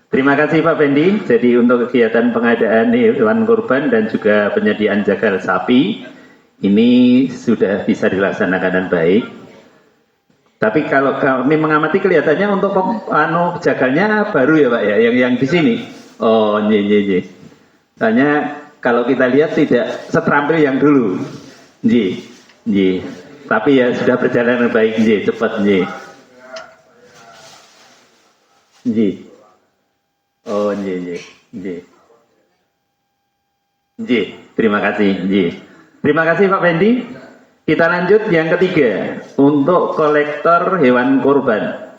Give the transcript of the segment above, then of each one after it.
Terima kasih Pak Fendi. Jadi untuk kegiatan pengadaan hewan kurban dan juga penyediaan jagal sapi ini sudah bisa dilaksanakan dengan baik. Tapi kalau kami mengamati kelihatannya untuk jagalnya baru ya Pak ya, yang di sini. Oh, ye. Soalnya kalau kita lihat tidak seterampil yang dulu. Ye. Tapi ya sudah berjalan dengan baik, cepat ye. Oh, terima kasih. Terima kasih Pak Fendi. Kita lanjut yang ketiga untuk kolektor hewan kurban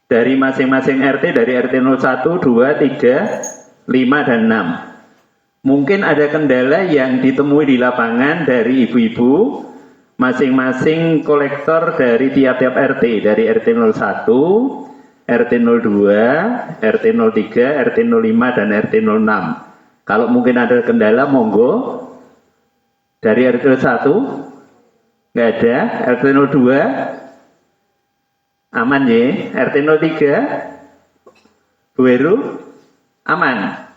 dari masing-masing RT, dari RT 01, 2, 3, 5 dan 6. Mungkin ada kendala yang ditemui di lapangan dari ibu-ibu masing-masing kolektor dari tiap-tiap RT, dari RT 01, RT 02, RT 03, RT 05 dan RT 06. Kalau mungkin ada kendala monggo. Dari RT 01 nggak ada, RT 02 aman ya, RT 03 Bu Heru aman,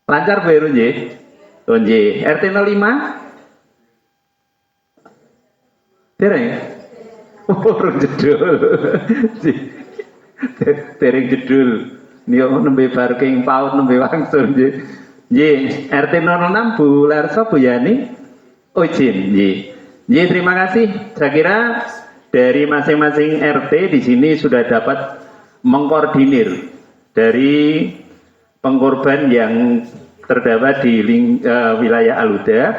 lancar Bu Heru ya, RT 05 dereng jedul dereng jedul niyo nembe parking paut nembe langsung RT 06 Bu Larso Bu Yani izin terima kasih. Saya kira dari masing-masing RT di sini sudah dapat mengkoordinir dari pengkorban yang terdapat di wilayah Aluda.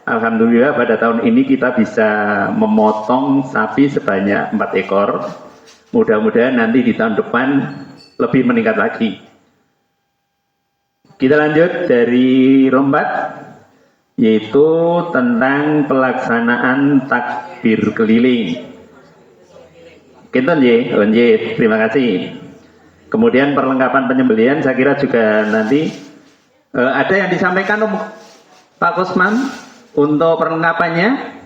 Alhamdulillah pada tahun ini kita bisa memotong sapi sebanyak 4 ekor. Mudah-mudahan nanti di tahun depan lebih meningkat lagi. Kita lanjut dari Rombat, yaitu tentang pelaksanaan takbir keliling. Kinten terima kasih. Kemudian perlengkapan penyembelihan saya kira juga nanti ada yang disampaikan Pak Kusman untuk perlengkapannya.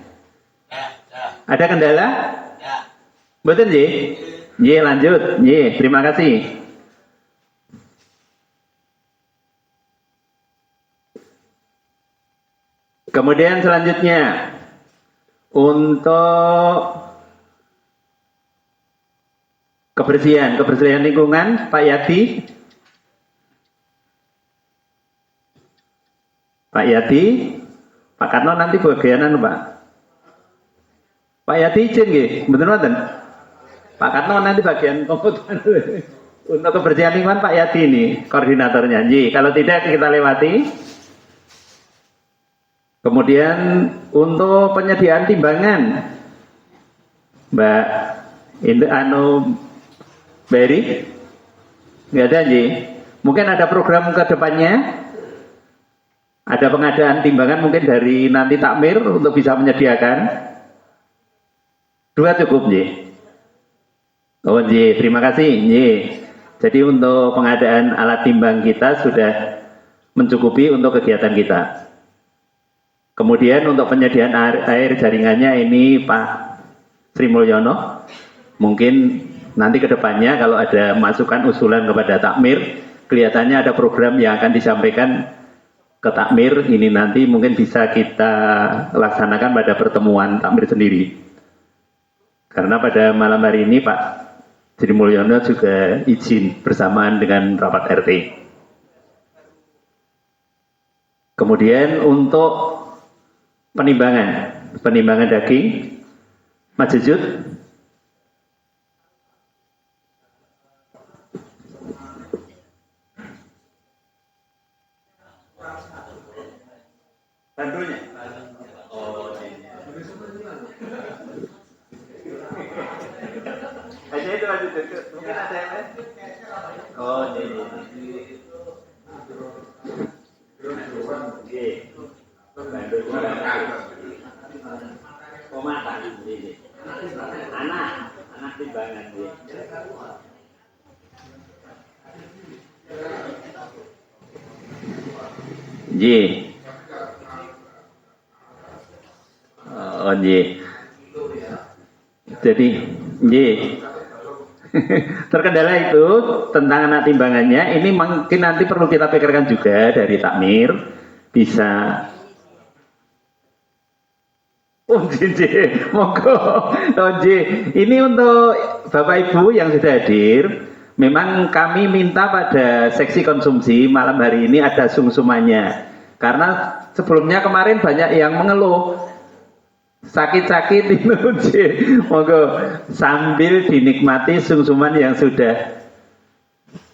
Ada kendala? Betul lanjut. Terima kasih. Kemudian selanjutnya untuk kebersihan lingkungan Pak Yati. Pak Karno nanti bagianan Pak. Pak Yati izin nggih, betul mboten? Pak Karno nanti bagian komputer. Untuk kebersihan lingkungan Pak Yati ini koordinatornya. Kalau tidak kita lewati. Kemudian untuk penyediaan timbangan Mbak Beri nggak ada mungkin ada program ke depannya, ada pengadaan timbangan mungkin dari nanti takmir untuk bisa menyediakan 2 cukup terima kasih jadi untuk pengadaan alat timbang kita sudah mencukupi untuk kegiatan kita. Kemudian untuk penyediaan air jaringannya ini Pak Sri Mulyono. Mungkin nanti ke depannya kalau ada masukan usulan kepada takmir, kelihatannya ada program yang akan disampaikan ke takmir, ini nanti mungkin bisa kita laksanakan pada pertemuan takmir sendiri. Karena pada malam hari ini Pak Sri Mulyono juga izin bersamaan dengan rapat RT. Kemudian untuk penimbangan daging, Mas Jujut. Bantunya? Oh, Aja itu lanjut mungkin ada yang lain? Oh, anak timbangan jadi Terkendala itu tentang anak timbangannya, ini mungkin nanti perlu kita pikirkan juga dari takmir, bisa. Oh, jiji, monggo. Oh, ini untuk Bapak Ibu yang sudah hadir. Memang kami minta pada seksi konsumsi malam hari ini ada sungsumannya. Karena sebelumnya kemarin banyak yang mengeluh sakit-sakit itu, monggo sambil dinikmati sungsuman yang sudah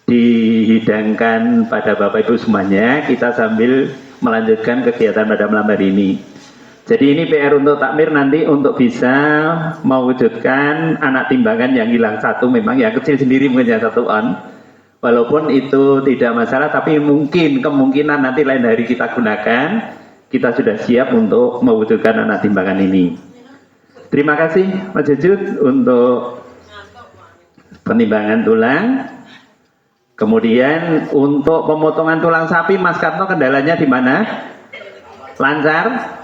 dihidangkan pada Bapak Ibu semuanya, kita sambil melanjutkan kegiatan pada malam hari ini. Jadi ini PR untuk takmir nanti untuk bisa mewujudkan anak timbangan yang hilang satu, memang yang kecil sendiri mungkin yang 1 on, walaupun itu tidak masalah, tapi mungkin kemungkinan nanti lain hari kita gunakan. Kita sudah siap untuk mewujudkan anak timbangan ini. Terima kasih Mas Jujud untuk penimbangan tulang. Kemudian untuk pemotongan tulang sapi, Mas Karno kendalanya di mana? Lancar?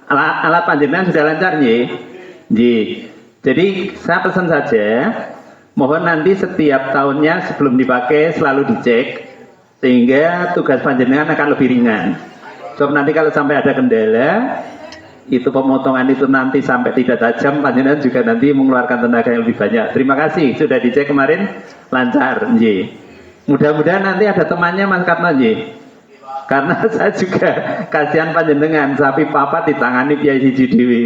Alat panjenengan sudah lancar, nggih? Nggih. Jadi saya pesan saja, mohon nanti setiap tahunnya sebelum dipakai selalu dicek, sehingga tugas panjenengan akan lebih ringan. So, nanti kalau sampai ada kendala, itu pemotongan itu nanti sampai tidak tajam, panjenengan juga nanti mengeluarkan tenaga yang lebih banyak. Terima kasih, sudah dicek kemarin, lancar, nggih. Mudah-mudahan nanti ada temannya Mas Karno, nggih. Karena saya juga kasihan panjenengan, sapi papat ditangani piye siji dhewe.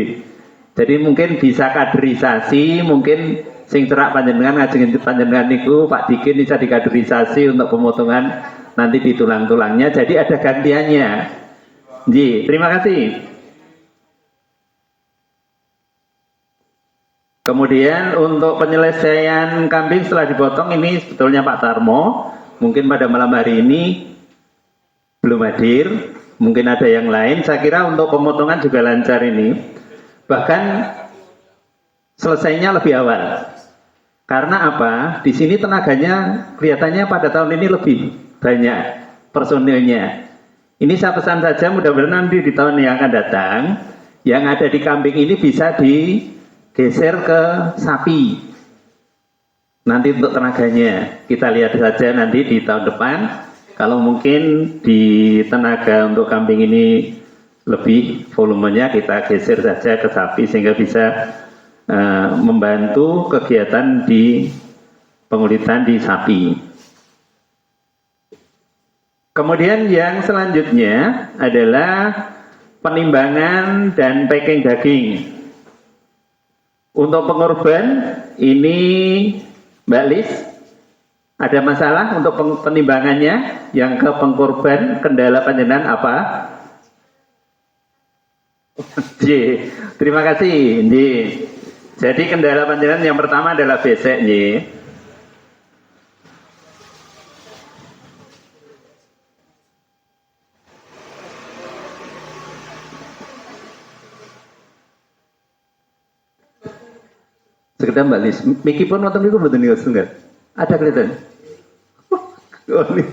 Jadi mungkin bisa kaderisasi, mungkin sing cerak panjenengan ngajengin panjenengan niku Pak Dikin bisa dikaderisasi untuk pemotongan nanti di tulang-tulangnya, jadi ada gantiannya. Ji, terima kasih. Kemudian untuk penyelesaian kambing setelah dipotong ini sebetulnya Pak Tarmo, mungkin pada malam hari ini belum hadir, mungkin ada yang lain. Saya kira untuk pemotongan juga lancar ini, bahkan selesainya lebih awal. Karena apa? Di sini tenaganya kelihatannya pada tahun ini lebih banyak personilnya. Ini saya pesan saja, mudah-mudahan nanti di tahun yang akan datang, yang ada di kambing ini bisa digeser ke sapi. Nanti untuk tenaganya, kita lihat saja nanti di tahun depan, kalau mungkin di tenaga untuk kambing ini lebih volumenya, kita geser saja ke sapi, sehingga bisa membantu kegiatan di pengulitan di sapi. Kemudian yang selanjutnya adalah penimbangan dan packing daging. Untuk pengorban ini Mbak Lis, ada masalah untuk penimbangannya? Yang ke pengkorban kendala panjenengan apa? Terima kasih. Jadi kendala panjenengan yang pertama adalah besek, sekedar Mbak Lis, Miki pun nonton itu betul nih, enggak? Ada kelihatan? Oh, nih.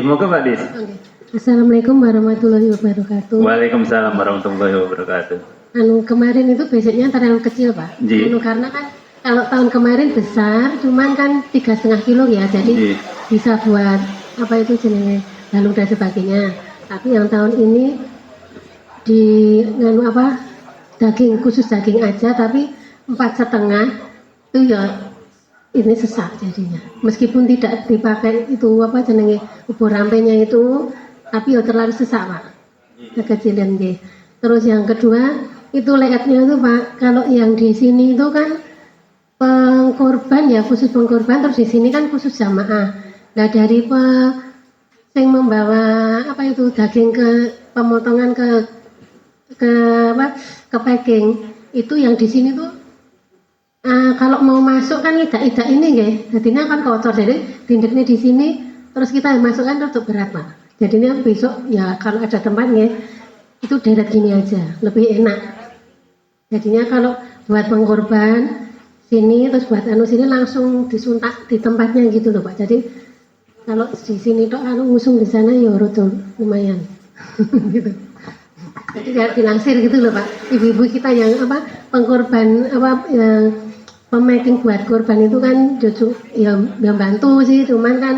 Moga Mbak Lis. Assalamualaikum warahmatullahi wabarakatuh. Waalaikumsalam warahmatullahi wabarakatuh. Kemarin itu beseknya terlalu kecil Pak. Karena kan kalau tahun kemarin besar, cuman kan 3,5 kilo ya, jadi bisa buat apa itu jenisnya balung dan sebagainya. Tapi yang tahun ini di daging khusus daging aja, tapi 4,5 itu ya ini sesak jadinya. Meskipun tidak dipakai itu apa jenisnya ubur rampenya itu, tapi ya terlalu sesak Pak, kekecilan deh. Terus yang kedua itu layoutnya itu Pak, kalau yang di sini itu kan pengkorban ya, khusus pengkorban, terus di sini kan khusus jamaah. Nah dari yang membawa apa itu daging ke pemotongan ke packing itu yang di sini tuh kalau mau masuk kan tidak ini ya, jadinya kan kotor, jadi tindiknya di sini terus kita masukkan terus berat Pak. Jadinya besok ya kalau ada tempatnya itu deret gini aja, lebih enak. Jadinya kalau buat pengkorban sini terus buat anu sini langsung disuntak di tempatnya gitu loh Pak. Jadi kalau di sini tok anu ngusung di sana ya tuh lumayan gitu. Jadi kayak dilansir gitu loh Pak. Ibu-ibu kita yang apa pengkorban apa yang pemaking buat korban itu kan jujur ya bantu sih, cuman kan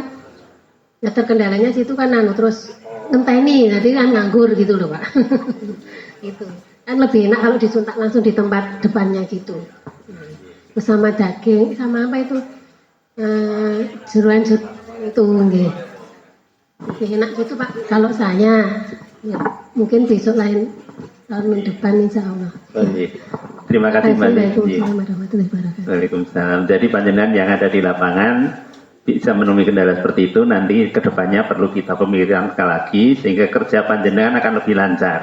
ya terkendalanya situ kan anu terus ngenteni, jadi kan nganggur gitu loh Pak. Gitu. Kan lebih enak kalau disuntak langsung di tempat depannya gitu. Bersama daging sama apa itu jeruan itu nggih. Lebih enak gitu Pak kalau saya. Ya, mungkin besok lain tahun depan insya Allah. Terima kasih Mbak Desi. Waalaikumsalam warahmatullahi wabarakatuh. Waalaikumsalam. Jadi panjenengan yang ada di lapangan bisa menemui kendala seperti itu, nanti kedepannya perlu kita pemikirkan sekali lagi sehingga kerja panjenengan akan lebih lancar.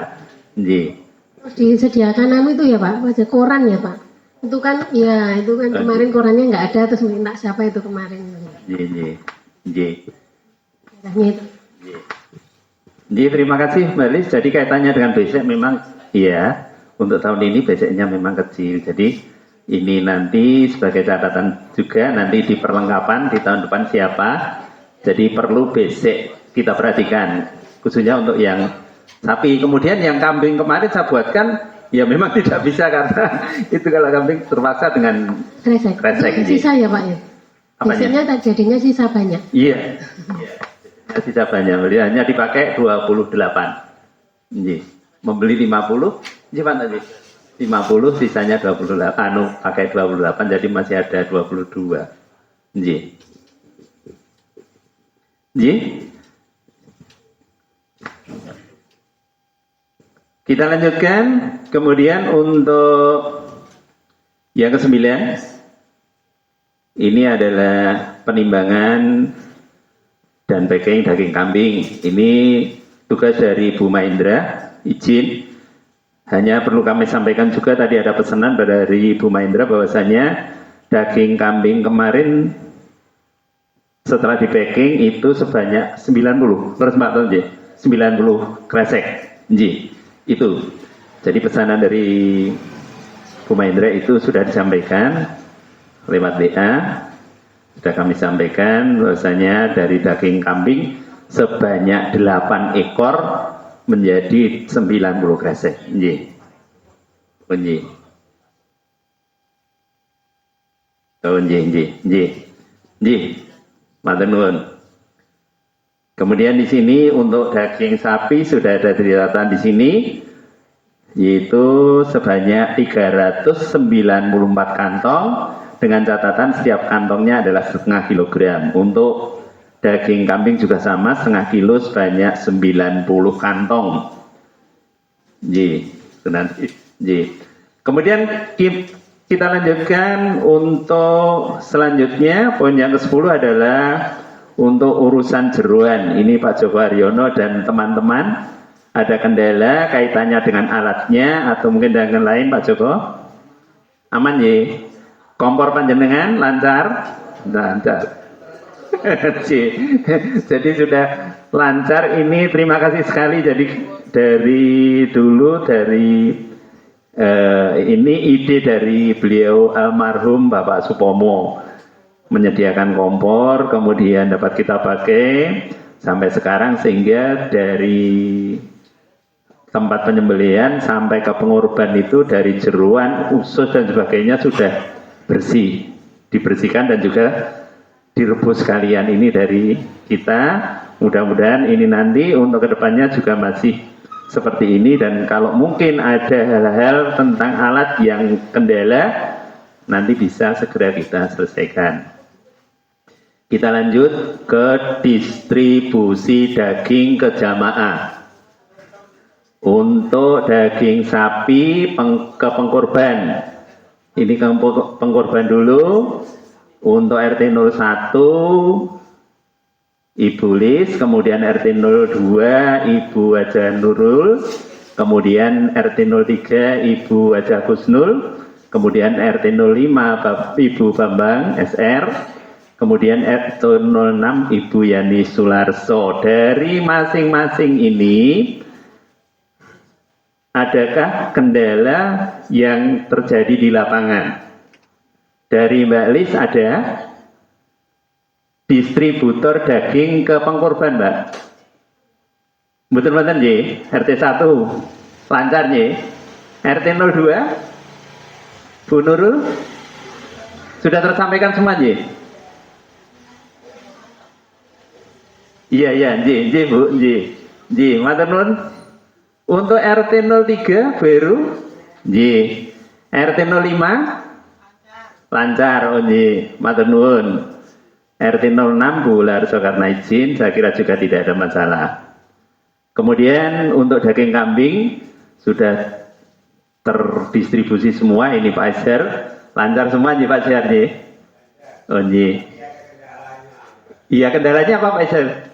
Terus disediakan anu itu ya Pak, wajah koran ya Pak. Itu kan ya itu kan kemarin korannya nggak ada terus minta siapa itu kemarin. Jadi terima kasih Mbak Lis. Jadi kaitannya dengan besek memang iya, untuk tahun ini beseknya memang kecil. Jadi ini nanti sebagai catatan juga nanti di perlengkapan di tahun depan siapa. Jadi perlu besek kita perhatikan khususnya untuk yang sapi. Kemudian yang kambing kemarin saya buatkan ya memang tidak bisa karena itu kalau kambing terpaksa dengan kresek. Sisa ya Pak ya. Biasanya jadinya sisa banyak. Iya. Sisa banyak, hanya dipakai 28. Nggih. Membeli 50, gimana tadi? 50 sisanya 28, pakai 28 jadi masih ada 22. Nggih. Nggih. Kita lanjutkan, kemudian untuk yang ke-9 ini adalah penimbangan dan packing daging kambing. Ini tugas dari Bu Mahendra, izin. Hanya perlu kami sampaikan juga tadi ada pesanan dari Bu Mahendra bahwasanya daging kambing kemarin setelah di packing itu sebanyak 90. Terus Mbak Tonje, 90 kresek. Nji, itu. Jadi pesanan dari Bu Mahendra itu sudah disampaikan lewat WA. Sudah kami sampaikan bahwasanya dari daging kambing sebanyak 8 ekor menjadi 90 kresek. Nggih. Nggih. Oh nggih. Matur nuwun. Kemudian di sini untuk daging sapi sudah ada catatan di sini yaitu sebanyak 394 kantong. Dengan catatan setiap kantongnya adalah setengah kilogram. Untuk daging kambing juga sama, setengah kilo sebanyak 90 kantong. Kemudian kita lanjutkan untuk selanjutnya, poin yang ke-10 adalah untuk urusan jeroan. Ini Pak Joko Haryono dan teman-teman ada kendala kaitannya dengan alatnya atau mungkin dengan lain Pak Joko? Aman ya? Kompor panjenengan lancar? Lancar. Jadi sudah lancar ini, terima kasih sekali. Jadi dari dulu ini ide dari beliau almarhum Bapak Supomo menyediakan kompor, kemudian dapat kita pakai sampai sekarang sehingga dari tempat penyembelihan sampai ke pengorban itu dari jeruan, usus dan sebagainya sudah bersih, dibersihkan dan juga direbus sekalian ini dari kita. Mudah-mudahan ini nanti untuk kedepannya juga masih seperti ini dan kalau mungkin ada hal-hal tentang alat yang kendala nanti bisa segera kita selesaikan. Kita lanjut ke distribusi daging ke jamaah. Untuk daging sapi ke pengkorban. Ini pengkorban dulu. Untuk RT 01 Ibu Lis, kemudian RT 02 Ibu Wajah Nurul, kemudian RT 03 Ibu Wajah Kusnul, kemudian RT 05 Ibu Bambang SR, kemudian RT 06 Ibu Yani Sularso. Dari masing-masing ini adakah kendala yang terjadi di lapangan? Dari Mbak Lis ada distributor daging ke pengkorban, Mbak. Betul-betul J, RT 1 lancar J. RT 02 Bu Nurul sudah tersampaikan semua J. Iya, J, Bu, J, matur nuwun. Untuk RT 03 baru J. RT 05 lancar J, matur nuwun. RT 06 Bu Larso karena izin, saya kira juga tidak ada masalah. Kemudian untuk daging kambing sudah terdistribusi semua, ini Pak Ezer, lancar semua J Pak Ezer J. Oh J. Iya, kendalanya apa Pak Ezer?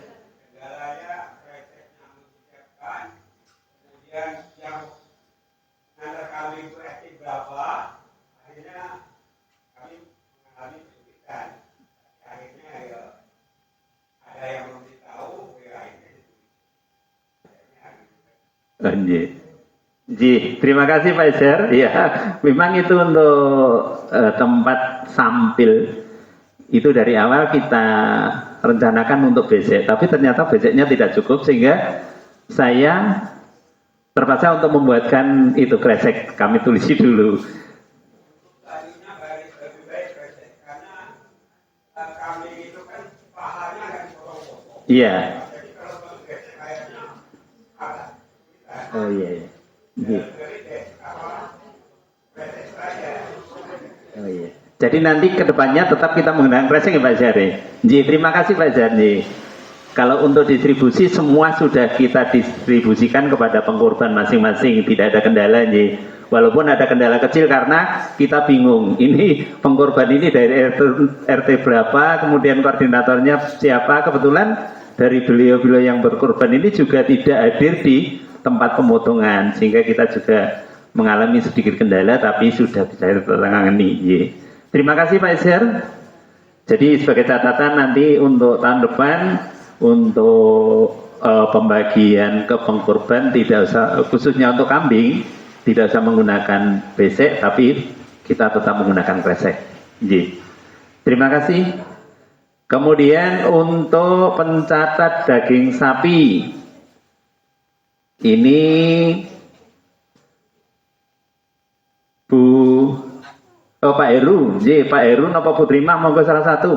Terima kasih Pak Ezer. Ya, memang itu untuk tempat sampil itu dari awal kita rencanakan untuk besek, tapi ternyata beseknya tidak cukup sehingga saya terpaksa untuk membuatkan itu kresek. Kami tulisi dulu. Iya. Oh iya. Oh iya. Jadi nanti kedepannya tetap kita menggunakan pressing ya Pak Zari. Terima kasih Pak Zari. Kalau untuk distribusi semua sudah kita distribusikan kepada pengkorban masing-masing, tidak ada kendala Walaupun ada kendala kecil karena kita bingung. Ini pengkorban ini dari RT berapa, kemudian koordinatornya siapa. Kebetulan dari beliau-beliau yang berkorban ini juga tidak hadir di tempat pemotongan, sehingga kita juga mengalami sedikit kendala, tapi sudah bisa tertangani. Terima kasih Pak Ezer. Jadi sebagai catatan nanti untuk tahun depan untuk pembagian ke pengkorban tidak usah, khususnya untuk kambing tidak usah menggunakan besek, tapi kita tetap menggunakan kresek. Terima kasih. Kemudian untuk pencatat daging sapi ini Pak Heru, Pak Heru napa Putri Mah monggo salah satu.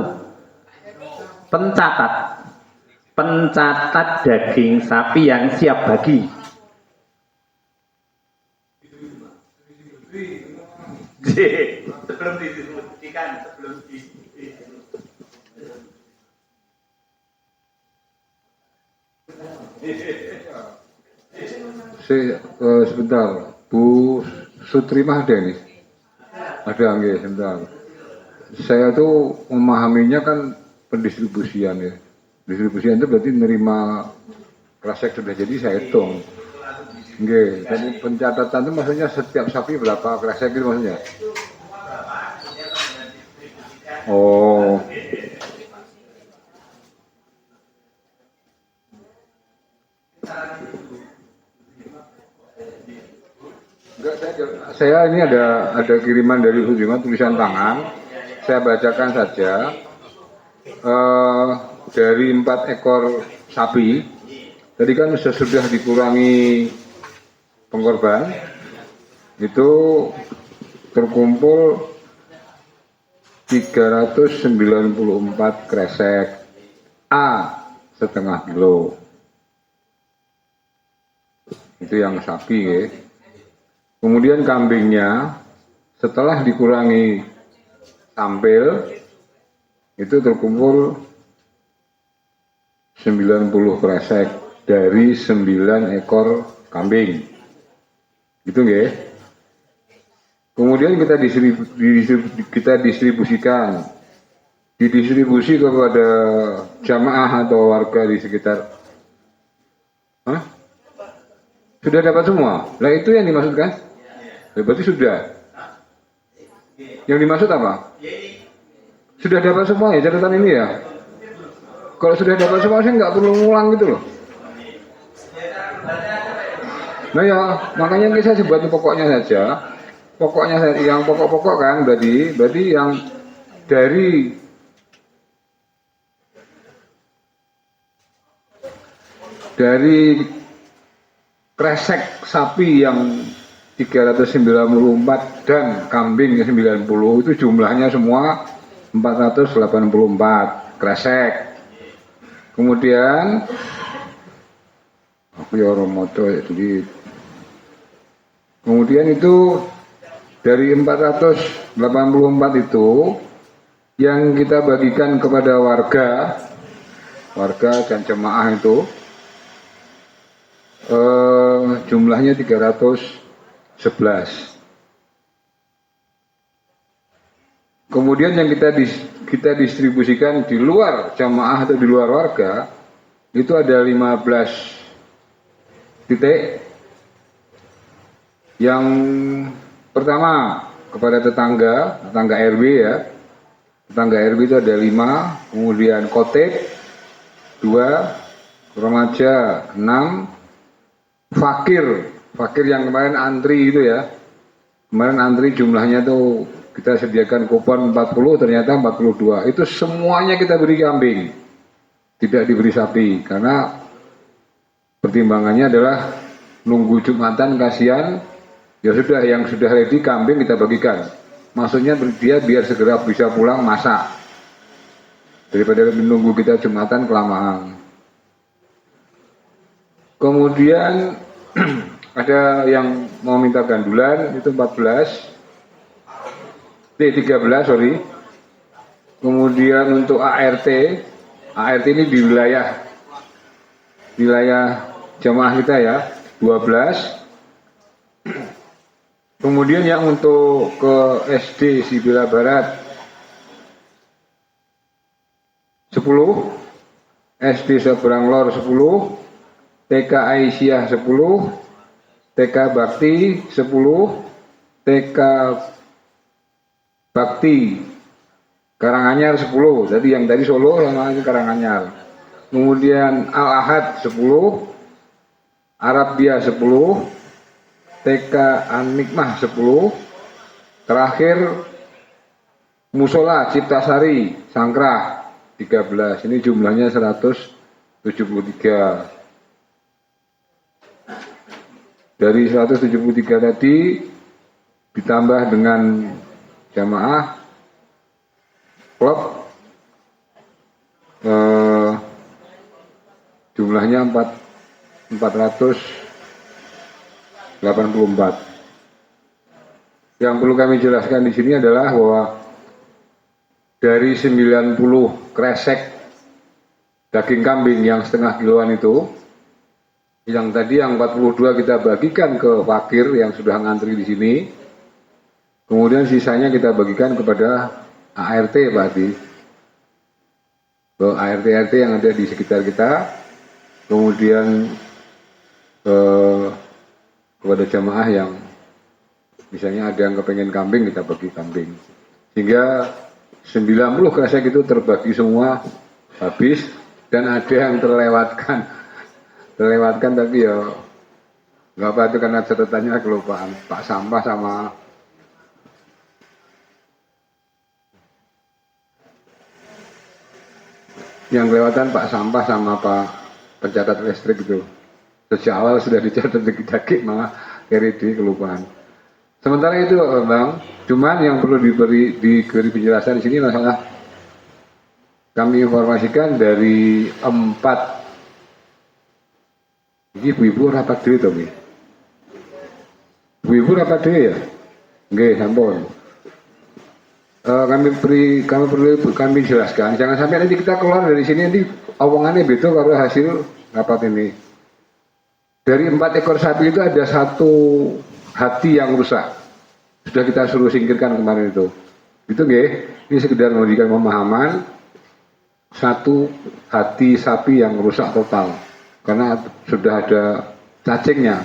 Pencatat daging sapi yang siap bagi. Sebelum didistribusikan, sebentar, Bu Sutrimah ada nih. Ada nggih, sebentar. Saya tuh memahaminya kan pendistribusian ya. Distribusian itu berarti menerima kresek sudah jadi saya hitung. Nggih, jadi pencatatan itu maksudnya setiap sapi berapa kresek itu maksudnya? Oh. Enggak, saya ini ada kiriman dari Sudirman tulisan tangan. Saya bacakan saja. Dari 4 ekor sapi, tadi kan sudah dikurangi pengkorban, itu terkumpul 394 kresek A setengah kilo. Itu yang sapi ya. Kemudian kambingnya setelah dikurangi sampil itu terkumpul 90 kresek dari 9 ekor kambing. Gitu nggih. Kemudian kita distribusikan. Didistribusi kepada jamaah atau warga di sekitar. Hah? Sudah dapat semua? Nah itu yang dimaksudkan? Ya, berarti sudah. Yang dimaksud apa? Sudah dapat semua ya catatan ini ya? Kalau sudah dapat semua saya nggak perlu ngulang gitu loh. Nah ya, makanya saya sebut pokoknya saja. Pokoknya yang pokok-pokok kan berarti yang dari kresek sapi yang 394 dan kambing yang 90 itu jumlahnya semua 484 kresek. Kemudian aku ya romoto ya jadi. Kemudian itu dari 484 itu yang kita bagikan kepada warga dan jemaah itu jumlahnya 311. Kemudian yang kita distribusikan di luar jamaah atau di luar warga itu ada 15 titik. Yang pertama kepada tetangga RW ya. Tetangga RW itu ada 5, kemudian khotib 2, remaja 6, fakir yang kemarin antri itu ya. Kemarin antri jumlahnya tuh kita sediakan kupon 40, ternyata 42. Itu semuanya kita beri kambing. Tidak diberi sapi karena pertimbangannya adalah nunggu Jumatan kasihan. Ya sudah, yang sudah ready kambing kita bagikan. Maksudnya dia biar segera bisa pulang masak. Daripada menunggu kita Jumatan kelamaan. Kemudian ada yang mau minta gandulan itu 13 sorry. Kemudian untuk ART ini di wilayah jamaah kita ya 12. Kemudian yang untuk ke SD Sibila Barat 10, SD Seberang Lor 10, TK Aisyah 10, TK Bakti 10, TK Bakti Karanganyar 10. Jadi yang dari Solo sama ini Karanganyar. Kemudian Al-Ahad 10, Arabia 10, TK An-Nikmah 10, terakhir Musola Ciptasari Sangkrah 13. Ini jumlahnya 173. Dari 173 tadi ditambah dengan jamaah klub jumlahnya 484. Yang perlu kami jelaskan di sini adalah bahwa dari 90 kresek daging kambing yang setengah kiloan itu, yang tadi yang 42 kita bagikan ke fakir yang sudah ngantri di sini. Kemudian sisanya kita bagikan kepada ART Pak Adi. Ke ART-ART yang ada di sekitar kita. Kemudian kepada jamaah yang misalnya ada yang kepengen kambing, kita bagi kambing. Sehingga 90 kresek itu terbagi semua habis dan ada yang terlewatkan tapi ya nggak apa itu karena catatannya kelupaan Pak Sampah sama yang kelewatan Pak Sampah sama Pak pencatat listrik itu. Sejak awal sudah dicatat dikit-dikit malah di kelupaan. Sementara itu Bang, cuman yang perlu diberi penjelasan di sini masalah kami informasikan dari 4 ini ibu-ibu rapat dhewe to nggih. Ibu-ibu rapat dhewe ya? Nggih, sampun. Kami jelaskan, jangan sampai nanti kita keluar dari sini nanti omongannya beda karo hasil rapat ini. Dari 4 ekor sapi itu ada 1 hati yang rusak. Sudah kita suruh singkirkan kemarin itu. Itu nggih, ini sekedar memberikan pemahaman 1 hati sapi yang rusak total. Karena sudah ada cacingnya.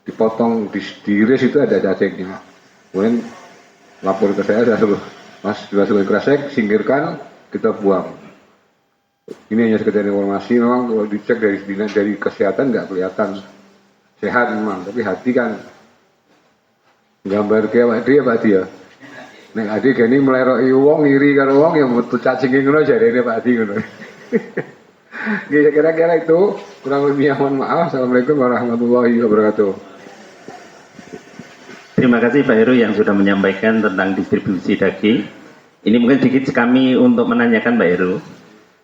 Dipotong, diiris itu ada cacingnya. Kemudian lapor ke saya suruh, Mas sudah selesai kresek, singkirkan, kita buang. Ini hanya sekedar informasi, memang kalau dicek dari kesehatan nggak kelihatan sehat memang, tapi hati kan gambar ke awak dhewe Pak Di ya. Nek ade gini meleroki wong iri karo wong ya metu cacinge ngono jarene Pak Di ngono. Kira-kira itu kurang lebih mohon maaf. Assalamualaikum warahmatullahi wabarakatuh. Terima kasih Pak Heru yang sudah menyampaikan tentang distribusi daging. Ini mungkin sedikit kami untuk menanyakan Pak Heru.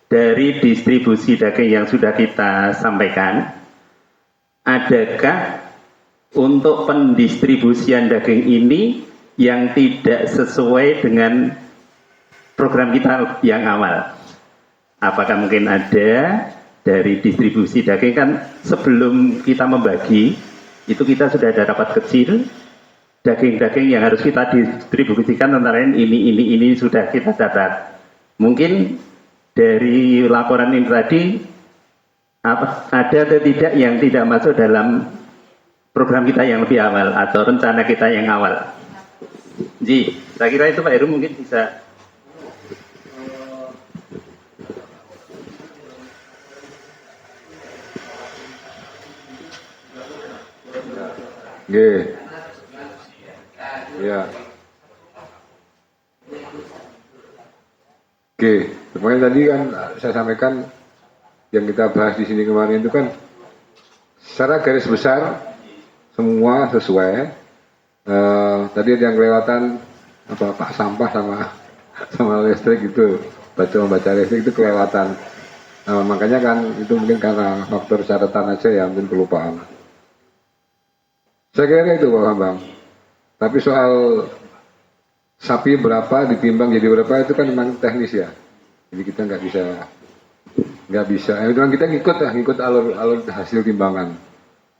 Dari distribusi daging yang sudah kita sampaikan, adakah untuk pendistribusian daging ini yang tidak sesuai dengan program kita yang awal? Apakah mungkin ada dari distribusi daging, kan sebelum kita membagi itu kita sudah ada rapat kecil, daging-daging yang harus kita distribusikan antara lain ini sudah kita catat. Mungkin dari laporan ini tadi ada atau tidak yang tidak masuk dalam program kita yang lebih awal atau rencana kita yang awal? Ji, saya kira itu Pak Heru mungkin bisa. Nggih. Ya. Oke, sebenarnya tadi kan saya sampaikan yang kita bahas di sini kemarin itu kan secara garis besar semua sesuai. Tadi ada yang kelewatan apa Pak sampah sama listrik itu, membaca listrik itu kelewatan. Makanya kan itu mungkin karena faktor catatan aja ya, mungkin kelupaan. Saya kira itu Pak Bambang. Tapi soal sapi berapa ditimbang jadi berapa itu kan memang teknis ya. Jadi kita nggak bisa. Itu kan kita ngikut alur hasil timbangan.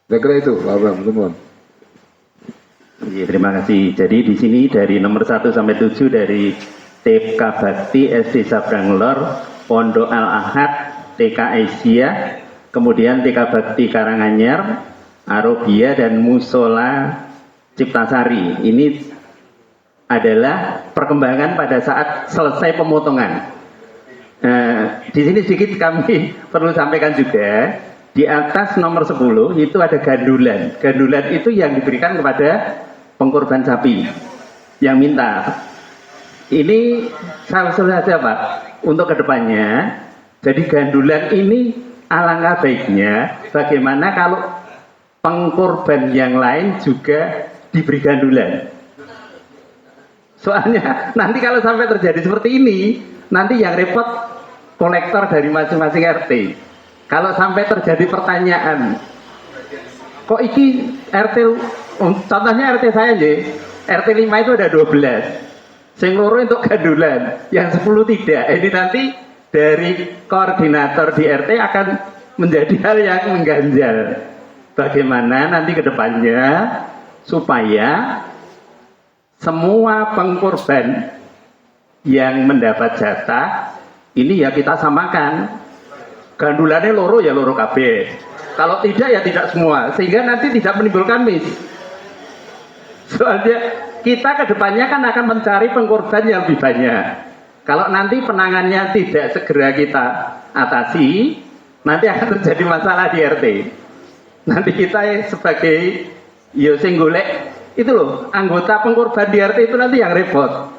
Saya kira itu Pak Bambang, teman. Terima kasih. Jadi di sini dari nomor 1 sampai 7 dari TK Bakti SD Sabrang Lor, Pondok Al Ahad, TK Asia, kemudian TK Bakti Karanganyar, Arobia dan Musola Ciptasari. Ini adalah perkembangan pada saat selesai pemotongan. Di sini sedikit kami perlu sampaikan juga, di atas nomor 10 itu ada gandulan. Gandulan itu yang diberikan kepada pengkorban sapi yang minta. Ini salah saja Pak, untuk kedepannya. Jadi gandulan ini alangkah baiknya bagaimana kalau pengkorban yang lain juga diberi gandulan. Soalnya nanti kalau sampai terjadi seperti ini, nanti yang repot kolektor dari masing-masing RT. Kalau sampai terjadi pertanyaan, kok iki RT, contohnya RT saya aja, RT 5 itu ada 12, sing loro untuk gandulan, yang 10 tidak. Ini nanti dari koordinator di RT akan menjadi hal yang mengganjal. Bagaimana nanti ke depannya supaya semua pengkorban yang mendapat jatah ini ya kita samakan. Gandulannya loro ya loro KB. Kalau tidak ya tidak semua, sehingga nanti tidak menimbulkan miss. Soalnya kita ke depannya kan akan mencari pengkorban yang lebih banyak. Kalau nanti penangannya tidak segera kita atasi, nanti akan terjadi masalah di RT. Nanti kita sebagai sing golek itu loh, anggota pengkorban di RT itu nanti yang repot.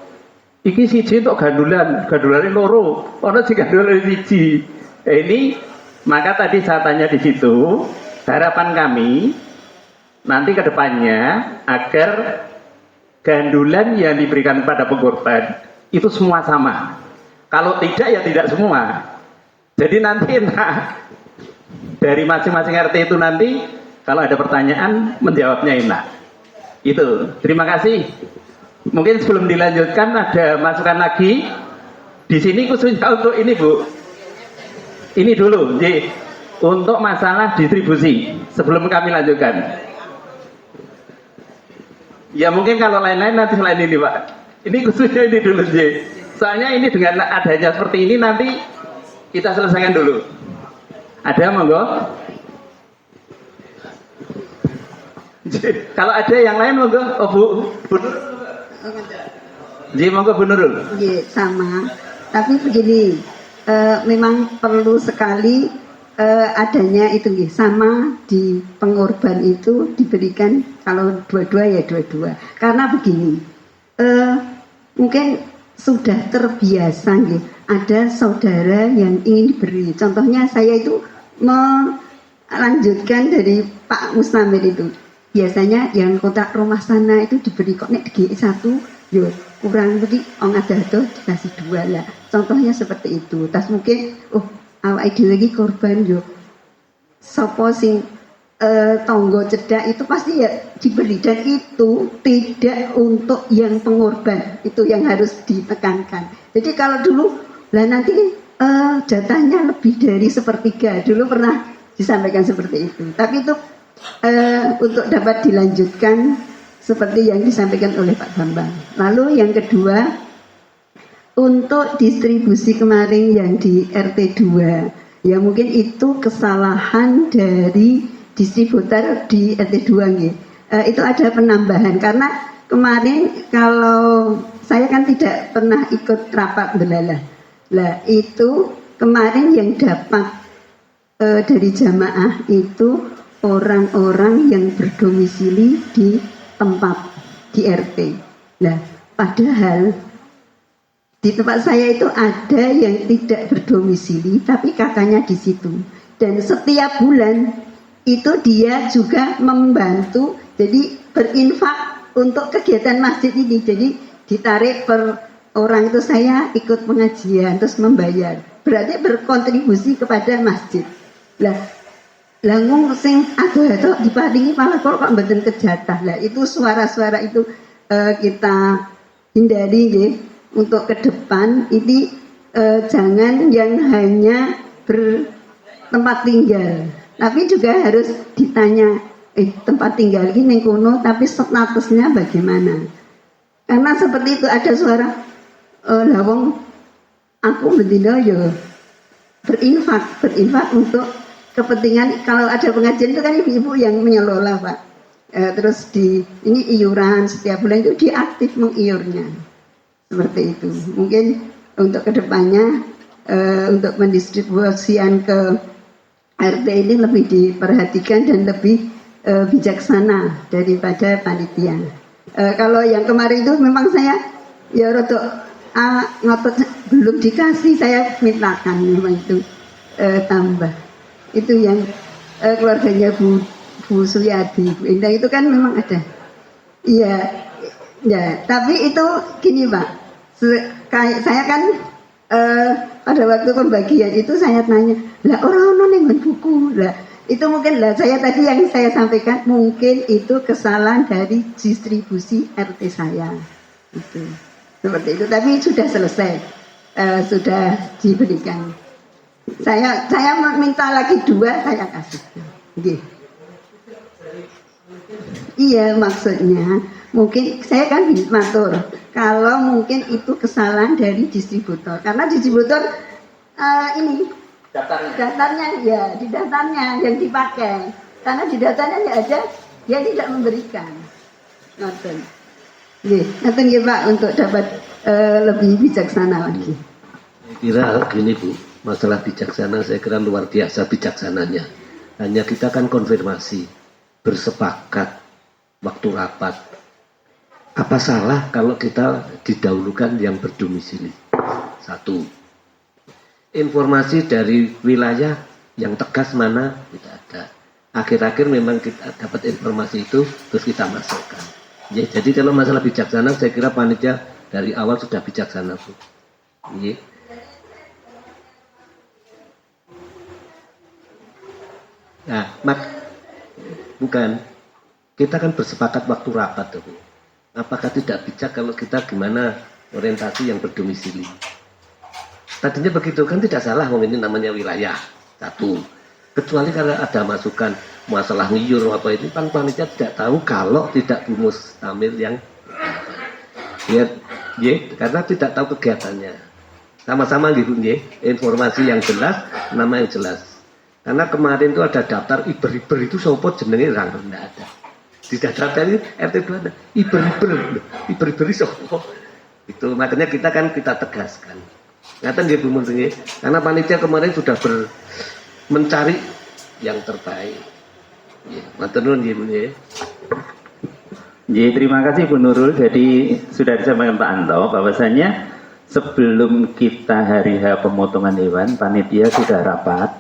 Iki siji untuk gandulannya loro, ono sing gandulan siji. Ini maka tadi saya tanya di situ, harapan kami nanti ke depannya agar gandulan yang diberikan kepada pengkorban itu semua sama. Kalau tidak ya tidak semua. Jadi nanti dari masing-masing RT itu nanti kalau ada pertanyaan menjawabnya enak. Itu. Terima kasih. Mungkin sebelum dilanjutkan ada masukan lagi. Di sini khususnya untuk ini Bu. Ini dulu, untuk masalah distribusi sebelum kami lanjutkan. Ya mungkin kalau lain-lain nanti selain ini Pak. Ini khususnya ini dulu Soalnya ini dengan adanya seperti ini nanti kita selesaikan dulu. Ada monggo? Kalau ada yang lain monggo, Bu Nurul. Monggo Bu Nurul. Sama. Tapi begini, memang perlu sekali adanya itu nggih, sama di pengorban itu diberikan kalau dua-dua ya dua-dua. Karena begini, mungkin sudah terbiasa nggih, ada saudara yang ingin diberi. Contohnya saya itu melanjutkan dari Pak Mustamir itu. Biasanya yang kontrak rumah sana itu diberi kok nek di G1 yo kurang berarti ong ada tuh dikasih 2 lah. Contohnya seperti itu. Tas mungkin awake dhewe iki korban yo sapa sing tonggo cedak itu pasti ya diberi, dan itu tidak untuk yang pengorban, itu yang harus ditekankan. Jadi kalau dulu lah nanti jatahnya lebih dari sepertiga, dulu pernah disampaikan seperti itu, tapi itu untuk dapat dilanjutkan seperti yang disampaikan oleh Pak Bambang. Lalu yang kedua, untuk distribusi kemarin yang di RT 2, ya mungkin itu kesalahan dari distributor di RT 2 nih. Itu ada penambahan karena kemarin kalau saya kan tidak pernah ikut rapat belalah. Lah itu kemarin yang dapat dari jamaah itu orang-orang yang berdomisili di tempat di RT. Nah, padahal di tempat saya itu ada yang tidak berdomisili tapi kakaknya di situ. Dan setiap bulan itu dia juga membantu, jadi berinfak untuk kegiatan masjid ini. Jadi ditarik per orang itu, saya ikut pengajian terus membayar, berarti berkontribusi kepada masjid. Langung sing ada itu diparingi malah kok mboten kejatah. Lah itu suara-suara itu kita hindari deh untuk ke depan. Ini jangan yang hanya bertempat tinggal, tapi juga harus ditanya tempat tinggal ini kuno tapi statusnya bagaimana. Karena seperti itu ada suara lawong aku bendino yo berinfak untuk kepentingan. Kalau ada pengajian itu kan ibu-ibu yang mengelola Pak. Terus ini iuran setiap bulan itu dia aktif mengiurnya seperti itu. Mungkin untuk kedepannya untuk mendistribusikan ke RT ini lebih diperhatikan dan lebih bijaksana daripada panitia. Kalau yang kemarin itu memang saya ya rotok ngotot belum dikasih, saya mintakan memang itu tambah. Itu yang keluarganya Bu Suyadi, Bu Indah itu kan memang ada. Iya, ya. Tapi itu gini Pak, saya kan pada waktu pembagian itu saya tanya, lah orang neng buku, lah itu mungkin lah saya tadi yang saya sampaikan mungkin itu kesalahan dari distribusi RT saya itu seperti itu, tapi sudah selesai, sudah diberikan. Saya minta lagi 2, saya kasih. Okay. Iya maksudnya mungkin saya kan matur kalau mungkin itu kesalahan dari distributor, karena distributor ini daftarnya ya di daftarnya yang dipakai, karena di daftarnya nggak ada, dia tidak memberikan. Nonton, nonton ya Pak, untuk dapat lebih bijaksana lagi. Saya kira gini Bu, masalah bijaksana saya kira luar biasa bijaksananya. Hanya kita kan konfirmasi, bersepakat waktu rapat. Apa salah kalau kita didahulukan yang berdomisili? 1. Informasi dari wilayah yang tegas mana tidak ada. Akhir-akhir memang kita dapat informasi itu terus kita masukkan. Ya, jadi kalau masalah bijaksana saya kira panitia dari awal sudah bijaksana Bu. Ya. Nah, bukan. Kita kan bersepakat waktu rapat tuh. Apakah tidak bijak kalau kita gimana orientasi yang berdomisili? Tadinya begitu kan tidak salah, ini namanya wilayah. 1. Kecuali karena ada masukan masalah ngiyur apa itu, kan panitia tidak tahu kalau tidak Bu Mustamir yang ya, karena tidak tahu kegiatannya. Sama-sama gitu ya, informasi yang jelas, nama yang jelas. Karena kemarin itu ada daftar iber-iber itu sopo jenenge rangka tidak ada. Di daftar ini RT 2 ada iber-iber sopo. Itu makanya kita tegaskan. Ngaten nggih Bu Menteri, karena panitia kemarin sudah mencari yang terbaik. Ya, matur nuwun nggih, Bu, nggih. Terima kasih Bu Nurul. Jadi sudah disampaikan Pak Anto bahwasanya sebelum kita hari H pemotongan hewan, panitia sudah rapat.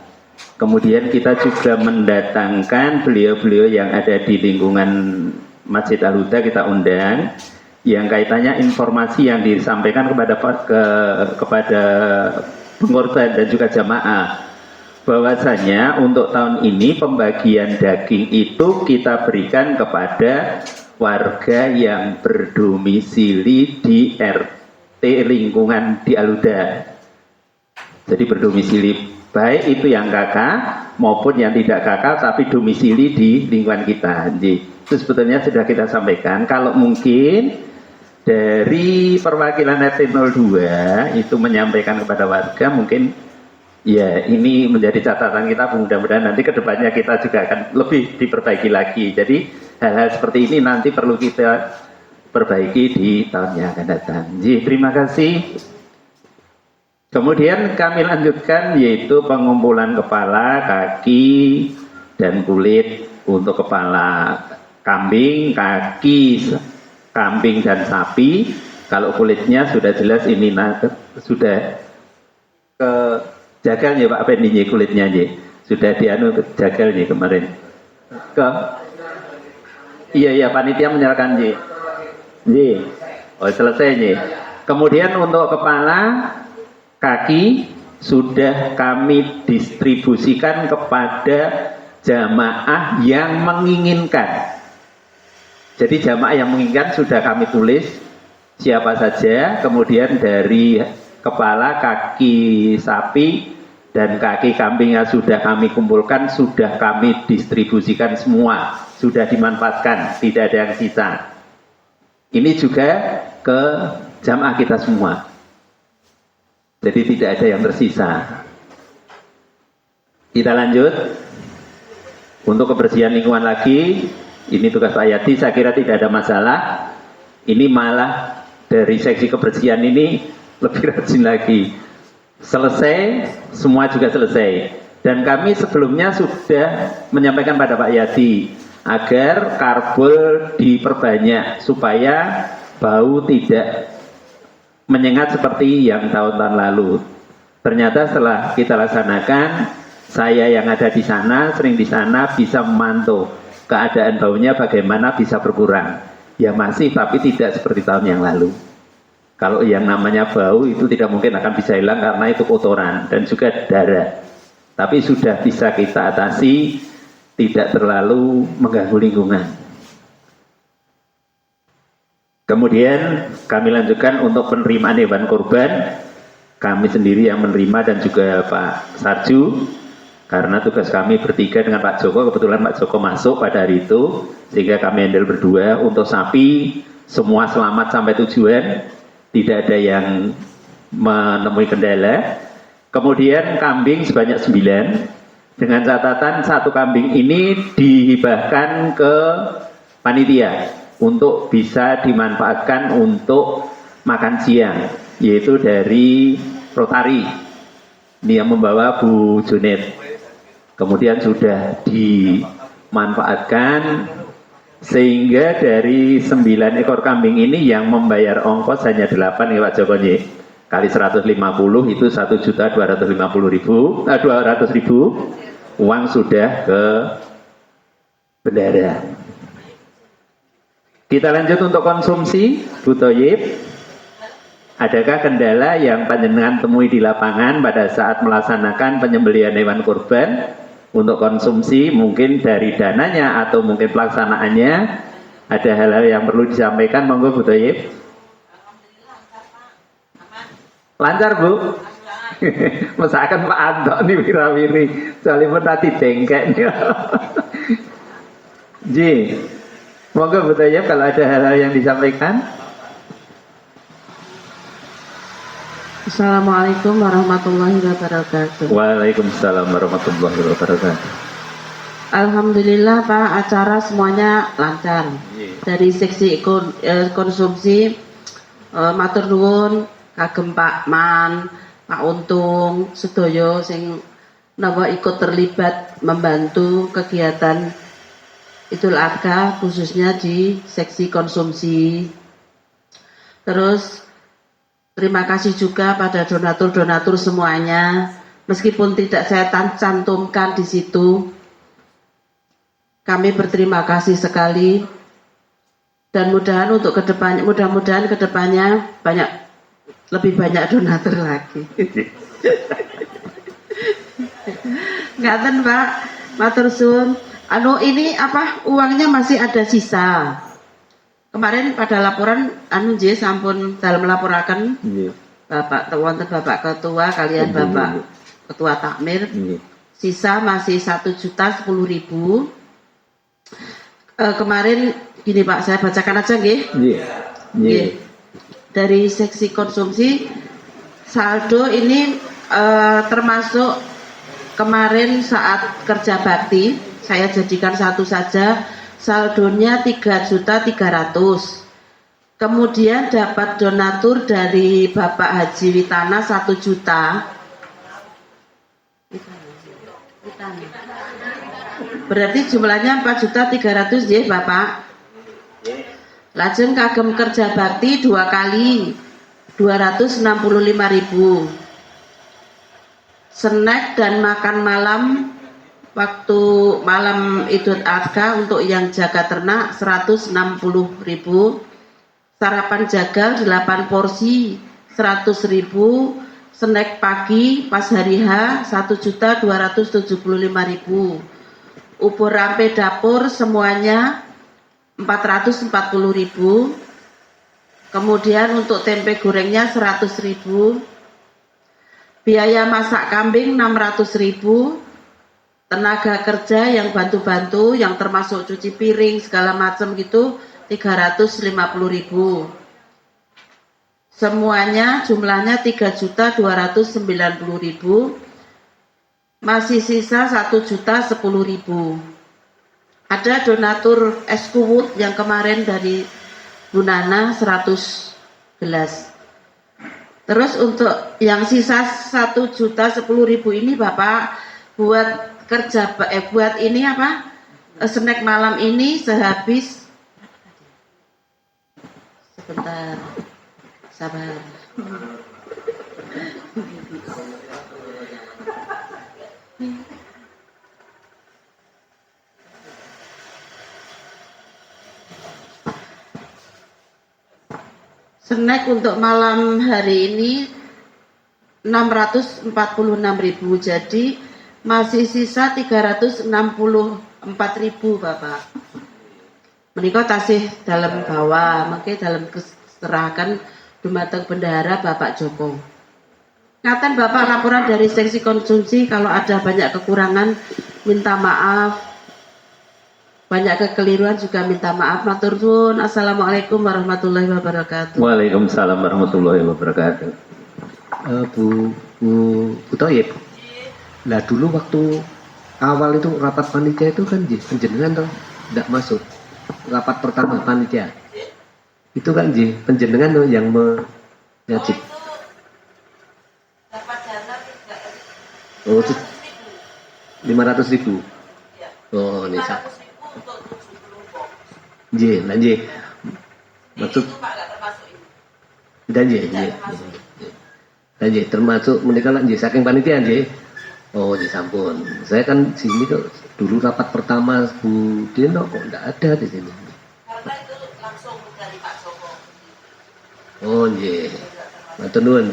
Kemudian kita juga mendatangkan beliau-beliau yang ada di lingkungan Masjid Al-Huda, kita undang, yang kaitannya informasi yang disampaikan kepada pengorban dan juga jamaah, bahwasanya untuk tahun ini pembagian daging itu kita berikan kepada warga yang berdomisili di RT lingkungan di Al-Huda. Jadi berdomisili baik itu yang kakak maupun yang tidak kakak tapi domisili di lingkungan kita. Jadi itu sebetulnya sudah kita sampaikan. Kalau mungkin dari perwakilan RT 02 itu menyampaikan kepada warga, mungkin ya ini menjadi catatan kita. Mudah-mudahan nanti kedepannya kita juga akan lebih diperbaiki lagi. Jadi hal-hal seperti ini nanti perlu kita perbaiki di tahun yang akan datang. Jadi terima kasih. Kemudian kami lanjutkan yaitu pengumpulan kepala, kaki, dan kulit untuk kepala kambing, kaki kambing dan sapi. Kalau kulitnya sudah jelas ini sudah ke jagal ya Pak Fendi kulitnya ya. Sudah dianu jagal ya kemarin. Iya panitia menyerahkan Ji. Oh selesai Ji. Kemudian untuk kepala, kaki sudah kami distribusikan kepada jamaah yang menginginkan. Jadi jamaah yang menginginkan sudah kami tulis siapa saja. Kemudian dari kepala, kaki sapi dan kaki kambing yang sudah kami kumpulkan sudah kami distribusikan semua, sudah dimanfaatkan, tidak ada yang sisa. Ini juga ke jamaah kita semua, jadi tidak ada yang tersisa. Kita lanjut untuk kebersihan lingkungan lagi. Ini tugas Pak Yadi, saya kira tidak ada masalah. Ini malah dari seksi kebersihan ini lebih rajin lagi. Selesai, semua juga selesai. Dan kami sebelumnya sudah menyampaikan pada Pak Yadi agar karbol diperbanyak supaya bau tidak menyengat seperti yang tahun-tahun lalu. Ternyata setelah kita laksanakan, saya yang ada di sana, sering di sana, bisa memantau keadaan baunya bagaimana bisa berkurang. Ya masih, tapi tidak seperti tahun yang lalu. Kalau yang namanya bau itu tidak mungkin akan bisa hilang karena itu kotoran dan juga darah. Tapi sudah bisa kita atasi, tidak terlalu mengganggu lingkungan. Kemudian kami lanjutkan untuk penerimaan hewan kurban. Kami sendiri yang menerima dan juga Pak Sarju. Karena tugas kami bertiga dengan Pak Joko, kebetulan Pak Joko masuk pada hari itu, sehingga kami handle berdua. Untuk sapi, semua selamat sampai tujuan. Tidak ada yang menemui kendala. Kemudian kambing sebanyak 9, dengan catatan satu kambing ini dihibahkan ke panitia untuk bisa dimanfaatkan untuk makan siang, yaitu dari Rotary. Ini yang membawa Bu Junet. Kemudian sudah dimanfaatkan sehingga dari 9 ekor kambing ini yang membayar ongkos hanya 8 ya Pak Joko Nye. Kali 150 itu 1.200.000 uang sudah ke bendara. Kita lanjut untuk konsumsi, Bu Toyib. Adakah kendala yang panjenengan temui di lapangan pada saat melaksanakan penyembelihan hewan kurban untuk konsumsi, mungkin dari dananya atau mungkin pelaksanaannya? Ada hal-hal yang perlu disampaikan, monggo Bu Toyib. Lancar Bu. Masakan Pak Anto nih wirawiri, soalnya tadi dengkek nih. Ji, monggo Bu Toyib kalau ada hal-hal yang disampaikan. Assalamualaikum warahmatullahi wabarakatuh. Waalaikumsalam warahmatullahi wabarakatuh. Alhamdulillah Pak, acara semuanya lancar. Dari seksi konsumsi, matur nuwun kagem Pak Man, Pak Untung, sedoyo sing napa ikut terlibat membantu kegiatan Idul Adha khususnya di seksi konsumsi. Terus terima kasih juga pada donatur-donatur semuanya. Meskipun tidak saya cantumkan di situ, kami berterima kasih sekali. Dan mudah-mudahan kedepannya lebih banyak donatur lagi. Ngaten Pak, matur suwun. Ini uangnya masih ada sisa. Kemarin pada laporan sampun dalam melaporaken Bapak Ketua kalian Bapak Ketua Takmir. Sisa masih 1.010.000. Kemarin gini Pak, saya bacakan aja nggih. Dari seksi konsumsi saldo ini termasuk kemarin saat kerja bakti, saya jadikan satu saja, saldonya 3.300.000. Kemudian dapat donatur dari Bapak Haji Witana 1 juta. Berarti jumlahnya 4.300.000 ya Bapak. Lajeng kagem kerja bakti 2 kali 265.000. Snack dan makan malam waktu malam Idul Adha untuk yang jaga ternak 160.000. Sarapan jagal 8 porsi 100.000. Snack pagi pas hari H 1.275.000. Ubur rampe dapur semuanya 440.000. Kemudian untuk tempe gorengnya 100.000. Biaya masak kambing 600.000. Tenaga kerja yang bantu-bantu yang termasuk cuci piring segala macam gitu 350.000. Semuanya jumlahnya 3.290.000. Masih sisa 1.010.000. Ada donatur es kuwut yang kemarin dari Bu Nana 100 gelas. Terus untuk yang sisa 1.010.000 ini Bapak buat buat ini snack malam ini sehabis sebentar sabar. Snack untuk malam hari ini 646.000, jadi masih sisa 364.000 Bapak. Menika tasih dalam bawah, mangke dalam keserahkan dumateng bendahara Bapak Joko. Ngaten Bapak, laporan dari seksi konsumsi, kalau ada banyak kekurangan minta maaf. Banyak kekeliruan juga minta maaf. Matur suwun. Assalamualaikum warahmatullahi wabarakatuh. Waalaikumsalam warahmatullahi wabarakatuh. Bu Toyib. Lah dulu waktu awal itu rapat panitia itu kan penjenengan toh tidak masuk. Rapat pertama panitia. Itu kan penjenengan toh yang menyajib. Oh, 500.000. Oh, ini lanjut. Maksud dan termasuk menikah saking panitia oh sampun. Saya kan sini tuh dulu rapat pertama Bu Dino kok enggak ada di sini. Karena itu langsung dari Pak Joko. Oh matur nuwun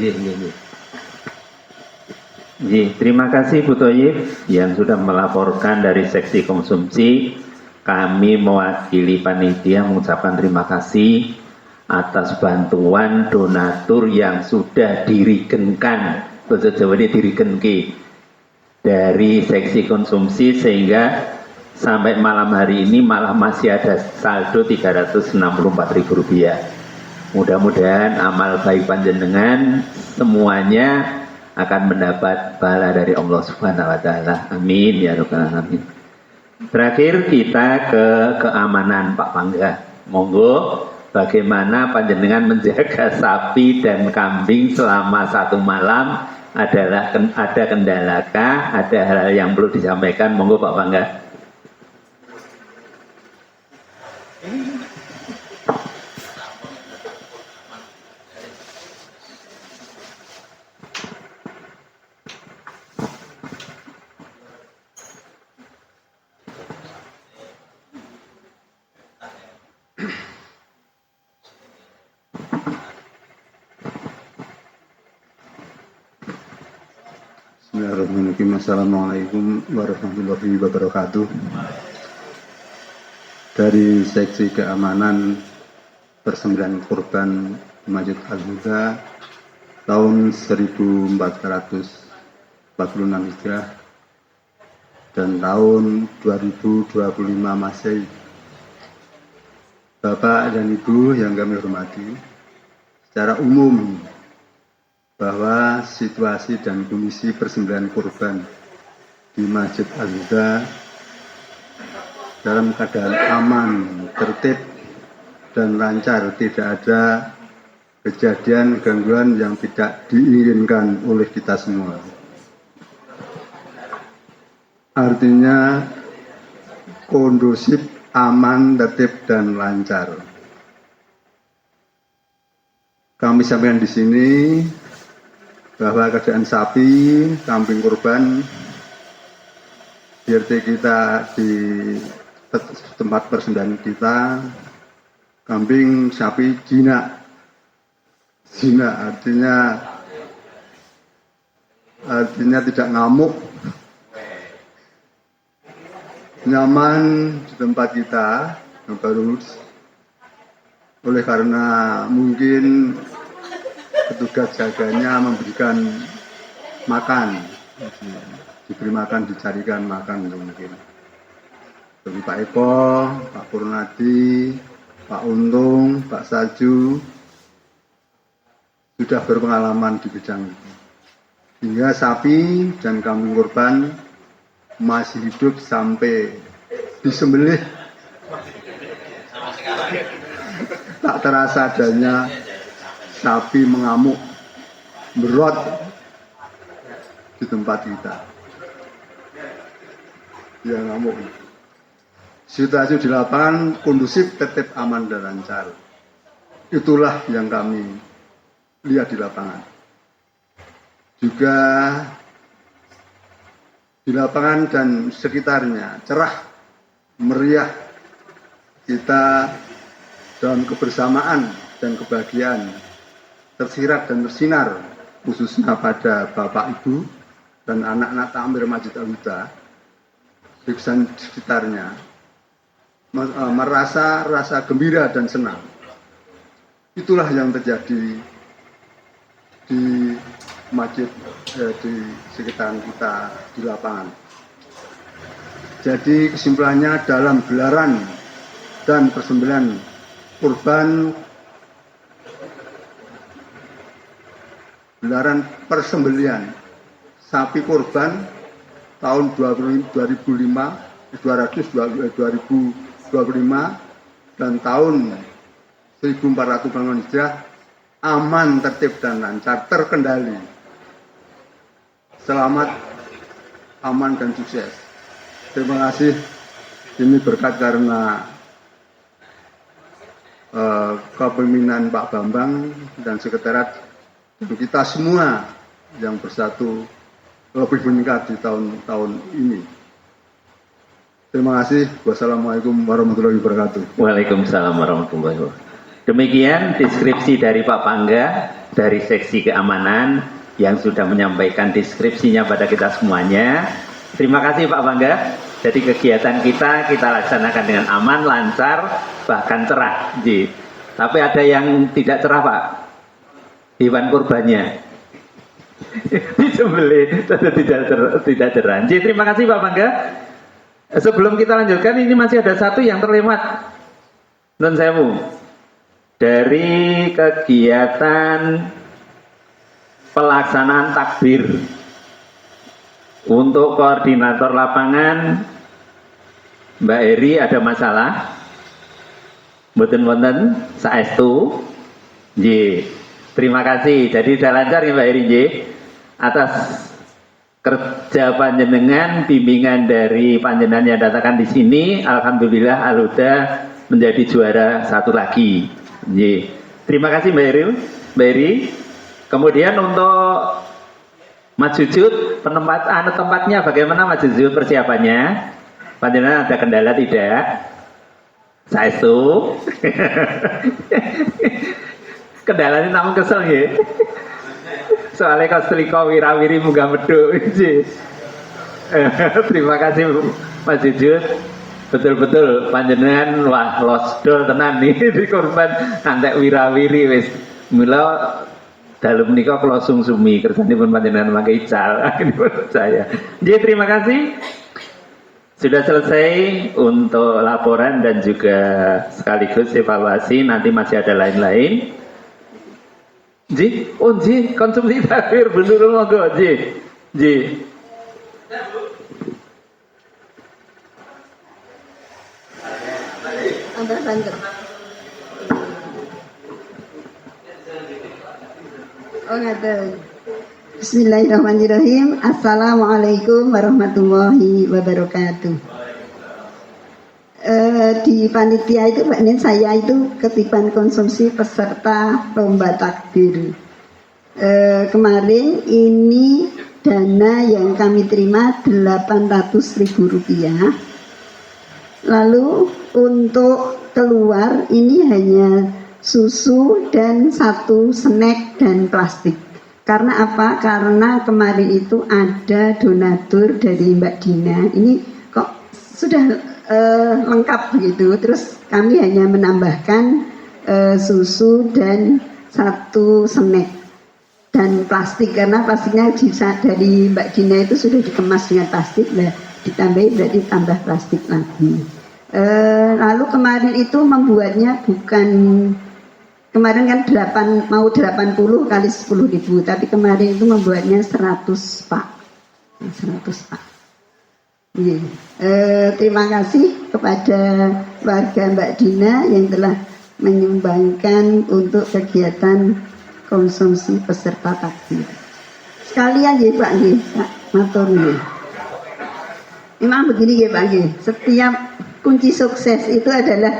terima kasih Bu Toyib yang sudah melaporkan dari seksi konsumsi. Kami mewakili panitia mengucapkan terima kasih atas bantuan donatur yang sudah dirigenkan, bahasa Jawa ini dirigenki dari seksi konsumsi, sehingga sampai malam hari ini malah masih ada saldo Rp364.000. Mudah-mudahan amal baik panjenengan semuanya akan mendapat pahala dari Allah Subhanahu wa taala. Amin ya rabbal alamin. Terakhir kita ke keamanan Pak Pangga. Monggo, bagaimana panjenengan menjaga sapi dan kambing selama 1 malam ada kendalakah, ada hal yang perlu disampaikan? Monggo Pak Bangga. Bismillahirrahmanirrahim. Assalamualaikum warahmatullahi wabarakatuh. Dari Seksi Keamanan Persembelihan Kurban Masjid Al-Huda tahun 1446 Hijriah dan tahun 2025 Masehi. Bapak dan Ibu yang kami hormati, secara umum bahwa situasi dan kondisi persembelihan kurban di Masjid Al-Huda dalam keadaan aman, tertib, dan lancar, tidak ada kejadian gangguan yang tidak diinginkan oleh kita semua. Artinya kondusif, aman, tertib, dan lancar. Kami sampaikan di sini bahwa keadaan sapi, kambing kurban di RT kita, di tempat persembelihan kita, kambing, sapi jinak. Jinak artinya tidak ngamuk, nyaman di tempat kita, yang baru oleh karena mungkin petugas jaganya memberikan makan, diberi makan, dicarikan makan mungkin. Seperti Pak Eko, Pak Purnadi, Pak Untung, Pak Salju sudah berpengalaman di bidang itu. Hingga sapi dan kambing kurban masih hidup sampai disembelih. Tak terasa adanya sapi mengamuk, berot di tempat kita. Ya ngamuk. Situasi di lapangan kondusif, tertib, aman, dan lancar. Itulah yang kami lihat di lapangan. Juga di lapangan dan sekitarnya cerah, meriah, kita dalam kebersamaan dan kebahagiaan tersirat dan tersinar, khususnya pada Bapak Ibu dan anak-anak takmir Masjid Al-Huda di sekitarnya, merasa rasa gembira dan senang. Itulah yang terjadi di masjid, di sekitaran kita di lapangan. Jadi kesimpulannya, dalam gelaran dan persembelihan kurban, gelaran persembelihan sapi kurban tahun 2025 dan tahun 1400 Hijriah aman, tertib, dan lancar, terkendali. Selamat, aman, dan sukses. Terima kasih. Ini berkat karena kepemimpinan Pak Bambang dan sekretariat dan kita semua yang bersatu lebih meningkat di tahun-tahun ini. Terima kasih. Wassalamualaikum warahmatullahi wabarakatuh. Waalaikumsalam warahmatullahi wabarakatuh. Demikian deskripsi dari Pak Pangga dari Seksi Keamanan yang sudah menyampaikan deskripsinya pada kita semuanya. Terima kasih Pak Pangga. Jadi kegiatan kita laksanakan dengan aman, lancar, bahkan cerah. Jadi, tapi ada yang tidak cerah Pak. Hewan kurbannya disembelih tidak cerah. Jadi, terima kasih Pak Pangga. Sebelum kita lanjutkan, ini masih ada satu yang terlewat. Nun sewu. Dari kegiatan pelaksanaan takbir untuk koordinator lapangan Mbak Eri ada masalah? Mboten-mboten saestu. Nggih. Terima kasih. Jadi sudah lancar ya Mbak Eri nggih. atas kerja panjenengan, bimbingan dari panjenengan yang datangkan di sini. Alhamdulillah Al-Huda menjadi juara 1 lagi. Ye. Terima kasih Mbak Eri. Kemudian untuk Majujud tempatnya bagaimana Majujud persiapannya? Panjenengan ada kendala tidak? Saestu. Kendalanya namun kesel ya. Soalnya kau setrika wirawiri munggah medhuk. Terima kasih Mas Jujud. Betul-betul panjenengan wah losdol tenan nih di korban antek wirawiri wis. Mula dalem menika kula sungsumi kersanipun panjenengan mangke ical menurut saya. Jadi terima kasih. Sudah selesai untuk laporan dan juga sekaligus evaluasi, nanti masih ada lain-lain. Ji, konsumsi takbir bener monggo, Ji. Oh ngaten. Bismillahirrahmanirrahim. Assalamualaikum warahmatullahi wabarakatuh. Di panitia itu Pak Nen, saya itu ketiban konsumsi peserta lomba takbir. Kemarin ini dana yang kami terima Rp800.000. Lalu untuk keluar ini hanya susu dan 1 snack dan plastik. Karena apa? Karena kemarin itu ada donatur dari Mbak Dina. Ini kok sudah lengkap begitu. Terus kami hanya menambahkan susu dan 1 snack dan plastik, karena plastiknya dari Mbak Dina itu sudah dikemas dengan plastik, lah ditambahin berarti tambah plastik lagi. Lalu kemarin itu membuatnya bukan, kemarin kan 80 kali 10.000, tapi kemarin itu membuatnya 100 pak. Yeah. Terima kasih kepada warga Mbak Dina yang telah menyumbangkan untuk kegiatan konsumsi peserta takbir. Sekalian ya Pak, Pak matur nggih. Memang begini ya Pak, setiap kunci sukses itu adalah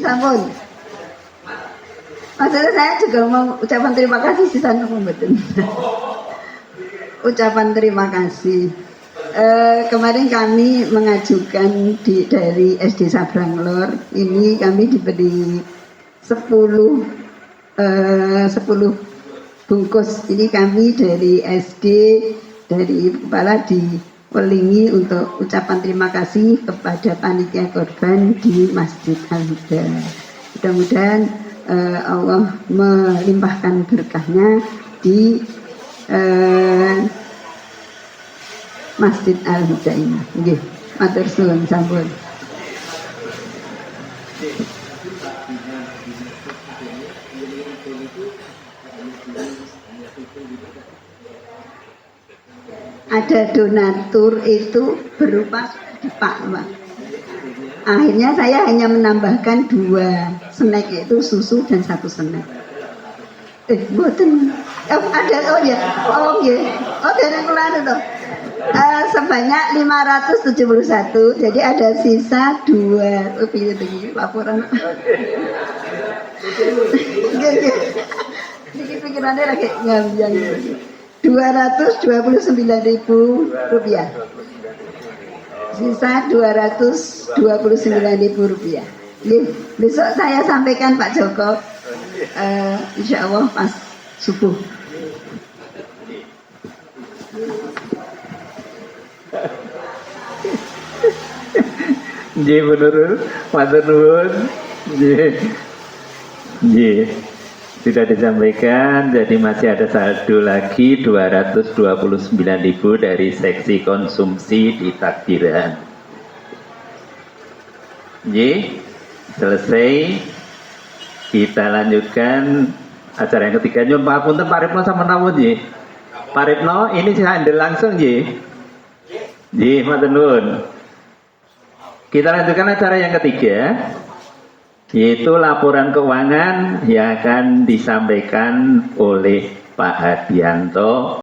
sampun. Maksudnya saya juga mau ucapan terima kasih sih sana betul. Ucapan terima kasih. Kemarin kami mengajukan dari SD Sabranglor, ini kami diberi 10 bungkus. Ini kami dari SD, dari kepala di Welingi untuk ucapan terima kasih kepada panitia korban di Masjid Al-Huda. Mudah-mudahan Allah melimpahkan berkahnya di Masjid Al-Huda ini. Nggih, matur suwun sampun. Ada donatur itu berupa Pak. Akhirnya saya hanya menambahkan 2 snack, yaitu susu dan 1 snack. Boten. Ada dari keluar itu. Sebanyak 571. Jadi ada sisa 2. Laporan. Pikirannya lagi ngambil. Rp229.000. Sisa Rp229.000. Besok saya sampaikan Pak Joko. Insya Allah pas subuh. Nggih bener, matur nuwun. Nggih. Sudah disampaikan, jadi masih ada saldo lagi 229.000 dari seksi konsumsi di takbiran. Nggih, selesai. Kita lanjutkan acara yang ketiga. Nyun pangapunten Pak Ripno sama nawun nggih. Pak Ripno, ini saya handle langsung nggih. Nggih, matur nuwun. Kita lanjutkan acara yang ketiga, yaitu laporan keuangan yang akan disampaikan oleh Pak Hadianto.